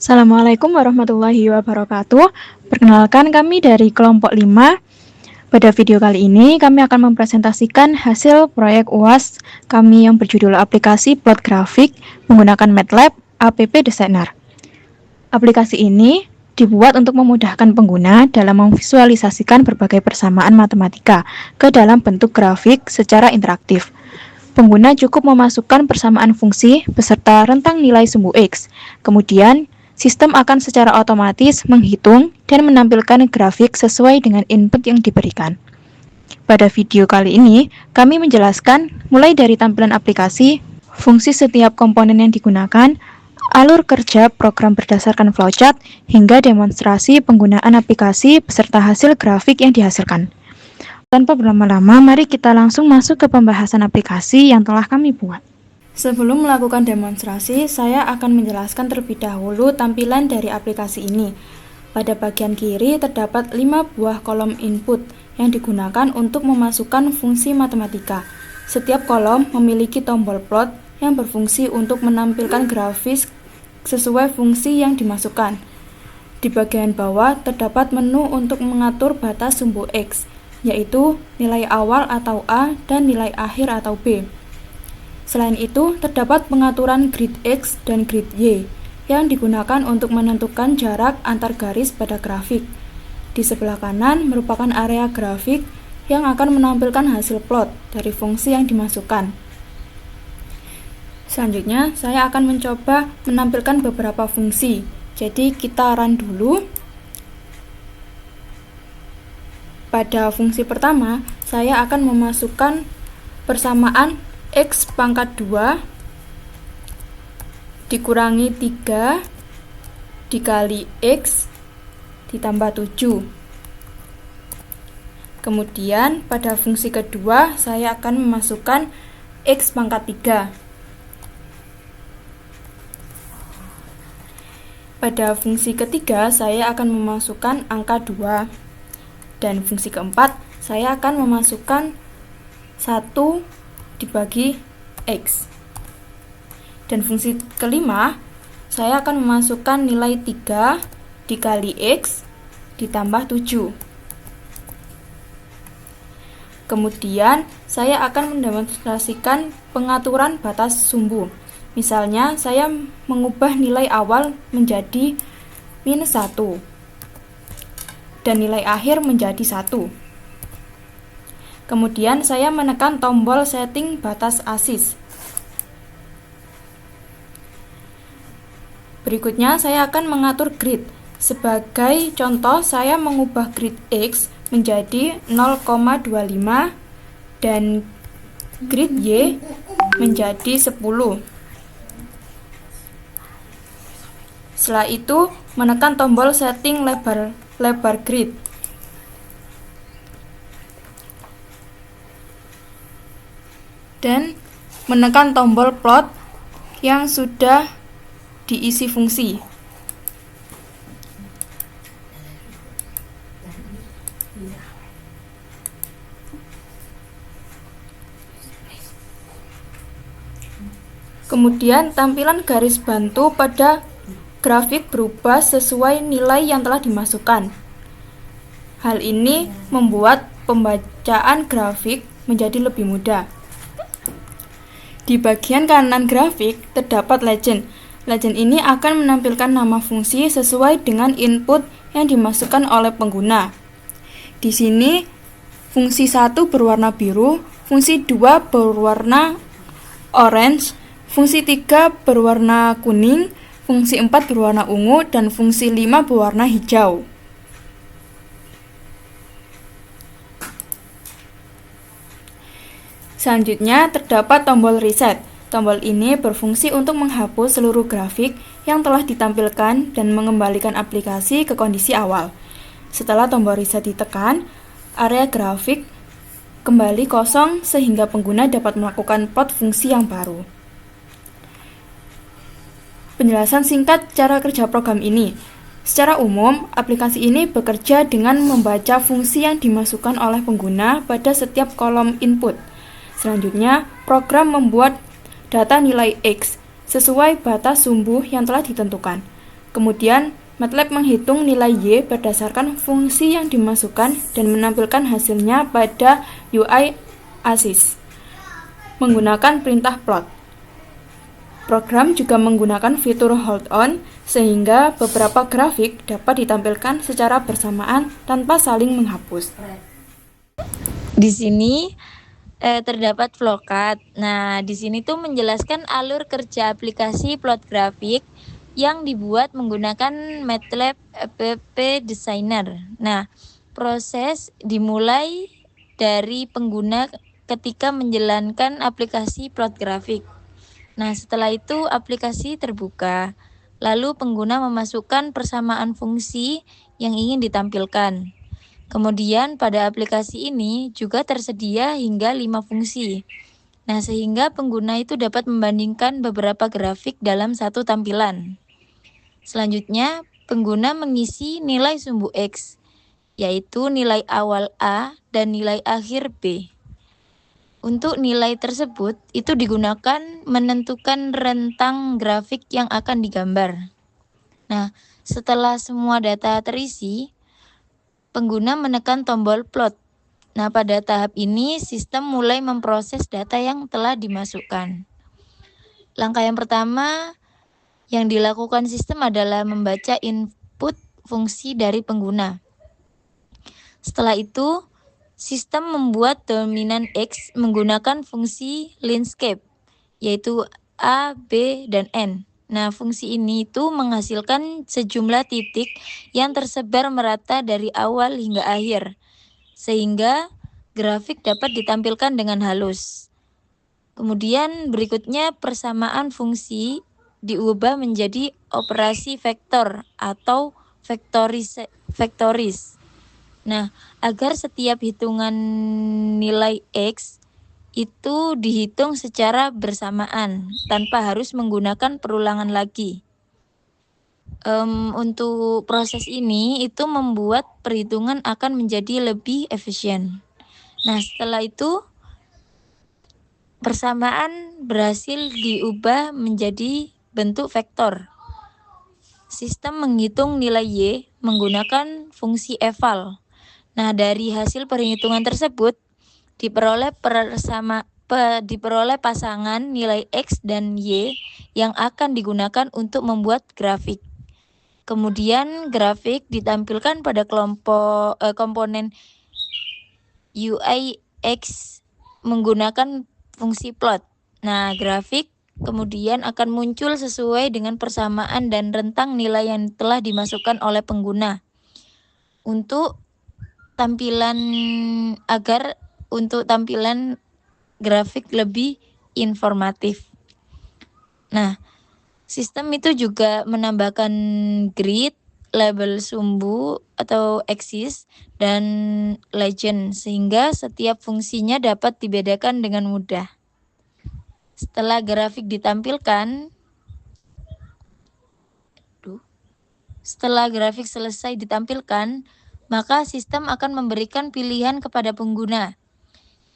Assalamualaikum warahmatullahi wabarakatuh. Perkenalkan kami dari kelompok 5. Pada video kali ini kami akan mempresentasikan hasil proyek UAS kami yang berjudul aplikasi plot grafik menggunakan MATLAB App Designer. Aplikasi ini dibuat untuk memudahkan pengguna dalam memvisualisasikan berbagai persamaan matematika ke dalam bentuk grafik secara interaktif. Pengguna cukup memasukkan persamaan fungsi beserta rentang nilai sumbu X. Kemudian, sistem akan secara otomatis menghitung dan menampilkan grafik sesuai dengan input yang diberikan. Pada video kali ini, kami menjelaskan mulai dari tampilan aplikasi, fungsi setiap komponen yang digunakan, alur kerja program berdasarkan flowchart, hingga demonstrasi penggunaan aplikasi beserta hasil grafik yang dihasilkan. Tanpa berlama-lama, mari kita langsung masuk ke pembahasan aplikasi yang telah kami buat. Sebelum melakukan demonstrasi, saya akan menjelaskan terlebih dahulu tampilan dari aplikasi ini. Pada bagian kiri terdapat 5 buah kolom input yang digunakan untuk memasukkan fungsi matematika. Setiap kolom memiliki tombol plot yang berfungsi untuk menampilkan grafis sesuai fungsi yang dimasukkan. Di bagian bawah terdapat menu untuk mengatur batas sumbu X, yaitu nilai awal atau A dan nilai akhir atau B. Selain itu, terdapat pengaturan grid X dan grid Y yang digunakan untuk menentukan jarak antar garis pada grafik. Di sebelah kanan merupakan area grafik yang akan menampilkan hasil plot dari fungsi yang dimasukkan. Selanjutnya, saya akan mencoba menampilkan beberapa fungsi. Jadi, kita run dulu. Pada fungsi pertama, saya akan memasukkan persamaan X pangkat 2 dikurangi 3 dikali X ditambah 7. Kemudian pada fungsi kedua, saya akan memasukkan X pangkat 3. Pada fungsi ketiga, saya akan memasukkan angka 2. Dan fungsi keempat, saya akan memasukkan 1 dibagi X. Dan fungsi kelima, saya akan memasukkan nilai 3 dikali X ditambah 7. Kemudian, saya akan mendemonstrasikan pengaturan batas sumbu. Misalnya, saya mengubah nilai awal menjadi -1. Dan nilai akhir menjadi 1. Kemudian saya menekan tombol setting batas ASIS. Berikutnya saya akan mengatur grid. Sebagai contoh, saya mengubah grid X menjadi 0,25 dan grid Y menjadi 10. Setelah itu, menekan tombol setting lebar grid. Dan menekan tombol plot yang sudah diisi fungsi. Kemudian tampilan garis bantu pada grafik berubah sesuai nilai yang telah dimasukkan. Hal ini membuat pembacaan grafik menjadi lebih mudah. Di bagian kanan grafik terdapat legend. Legend ini akan menampilkan nama fungsi sesuai dengan input yang dimasukkan oleh pengguna. Di sini fungsi 1 berwarna biru, fungsi 2 berwarna orange, fungsi 3 berwarna kuning, fungsi 4 berwarna ungu, dan fungsi 5 berwarna hijau. Selanjutnya terdapat tombol reset. Tombol ini berfungsi untuk menghapus seluruh grafik yang telah ditampilkan dan mengembalikan aplikasi ke kondisi awal. Setelah tombol reset ditekan, area grafik kembali kosong sehingga pengguna dapat melakukan plot fungsi yang baru. Penjelasan singkat cara kerja program ini. Secara umum, aplikasi ini bekerja dengan membaca fungsi yang dimasukkan oleh pengguna pada setiap kolom input. Selanjutnya, program membuat data nilai X sesuai batas sumbu yang telah ditentukan. Kemudian, MATLAB menghitung nilai Y berdasarkan fungsi yang dimasukkan dan menampilkan hasilnya pada UI ASIS menggunakan perintah plot. Program juga menggunakan fitur hold on sehingga beberapa grafik dapat ditampilkan secara bersamaan tanpa saling menghapus. Di sini terdapat flowchart. Nah, di sini tuh menjelaskan alur kerja aplikasi plot grafik yang dibuat menggunakan MATLAB App Designer. Nah, proses dimulai dari pengguna ketika menjalankan aplikasi plot grafik. Nah, setelah itu aplikasi terbuka. Lalu pengguna memasukkan persamaan fungsi yang ingin ditampilkan. Kemudian pada aplikasi ini juga tersedia hingga 5 fungsi. Nah, sehingga pengguna itu dapat membandingkan beberapa grafik dalam satu tampilan. Selanjutnya, pengguna mengisi nilai sumbu X, yaitu nilai awal A dan nilai akhir B. Untuk nilai tersebut, itu digunakan menentukan rentang grafik yang akan digambar. Nah, setelah semua data terisi, pengguna menekan tombol plot. Nah, pada tahap ini, sistem mulai memproses data yang telah dimasukkan. Langkah yang pertama yang dilakukan sistem adalah membaca input fungsi dari pengguna. Setelah itu, sistem membuat dominan X menggunakan fungsi landscape, yaitu A, B, dan N. Nah, fungsi ini itu menghasilkan sejumlah titik yang tersebar merata dari awal hingga akhir, sehingga grafik dapat ditampilkan dengan halus. Kemudian berikutnya persamaan fungsi diubah menjadi operasi vektor atau vektoris. Nah, agar setiap hitungan nilai X itu dihitung secara bersamaan tanpa harus menggunakan perulangan lagi. Untuk proses ini itu membuat perhitungan akan menjadi lebih efisien. Nah, setelah itu persamaan berhasil diubah menjadi bentuk vektor. Sistem menghitung nilai Y menggunakan fungsi eval. Nah, dari hasil perhitungan tersebut diperoleh pasangan nilai X dan Y yang akan digunakan untuk membuat grafik. Kemudian grafik ditampilkan pada komponen UI X menggunakan fungsi plot. Nah, grafik kemudian akan muncul sesuai dengan persamaan dan rentang nilai yang telah dimasukkan oleh pengguna. Untuk tampilan grafik lebih informatif. Nah, sistem itu juga menambahkan grid, label sumbu atau axis, dan legend sehingga setiap fungsinya dapat dibedakan dengan mudah. Setelah grafik selesai ditampilkan, maka sistem akan memberikan pilihan kepada pengguna,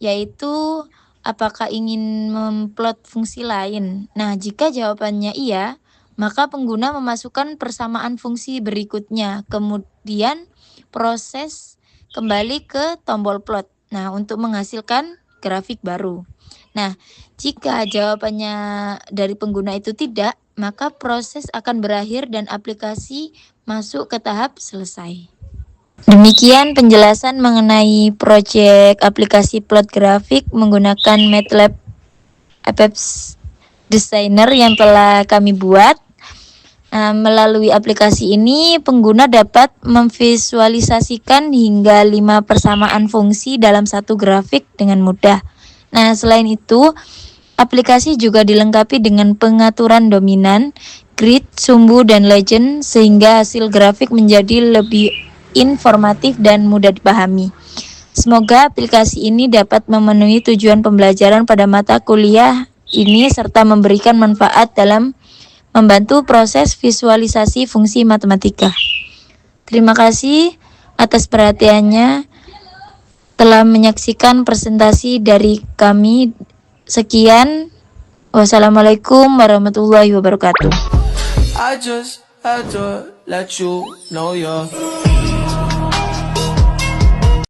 yaitu apakah ingin memplot fungsi lain. Nah, jika jawabannya iya, maka pengguna memasukkan persamaan fungsi berikutnya. Kemudian proses kembali ke tombol plot. Nah, untuk menghasilkan grafik baru. Nah, jika jawabannya dari pengguna itu tidak, maka proses akan berakhir dan aplikasi masuk ke tahap selesai. Demikian penjelasan mengenai proyek aplikasi plot grafik menggunakan MATLAB App Designer yang telah kami buat. Melalui aplikasi ini, pengguna dapat memvisualisasikan hingga 5 persamaan fungsi dalam satu grafik dengan mudah. Nah, selain itu, aplikasi juga dilengkapi dengan pengaturan dominan, grid, sumbu, dan legend sehingga hasil grafik menjadi lebih informatif dan mudah dipahami. Semoga aplikasi ini dapat memenuhi tujuan pembelajaran pada mata kuliah ini serta memberikan manfaat dalam membantu proses visualisasi fungsi matematika. Terima kasih atas perhatiannya telah menyaksikan presentasi dari kami. Sekian. Wassalamualaikum warahmatullahi wabarakatuh. I do let you know you're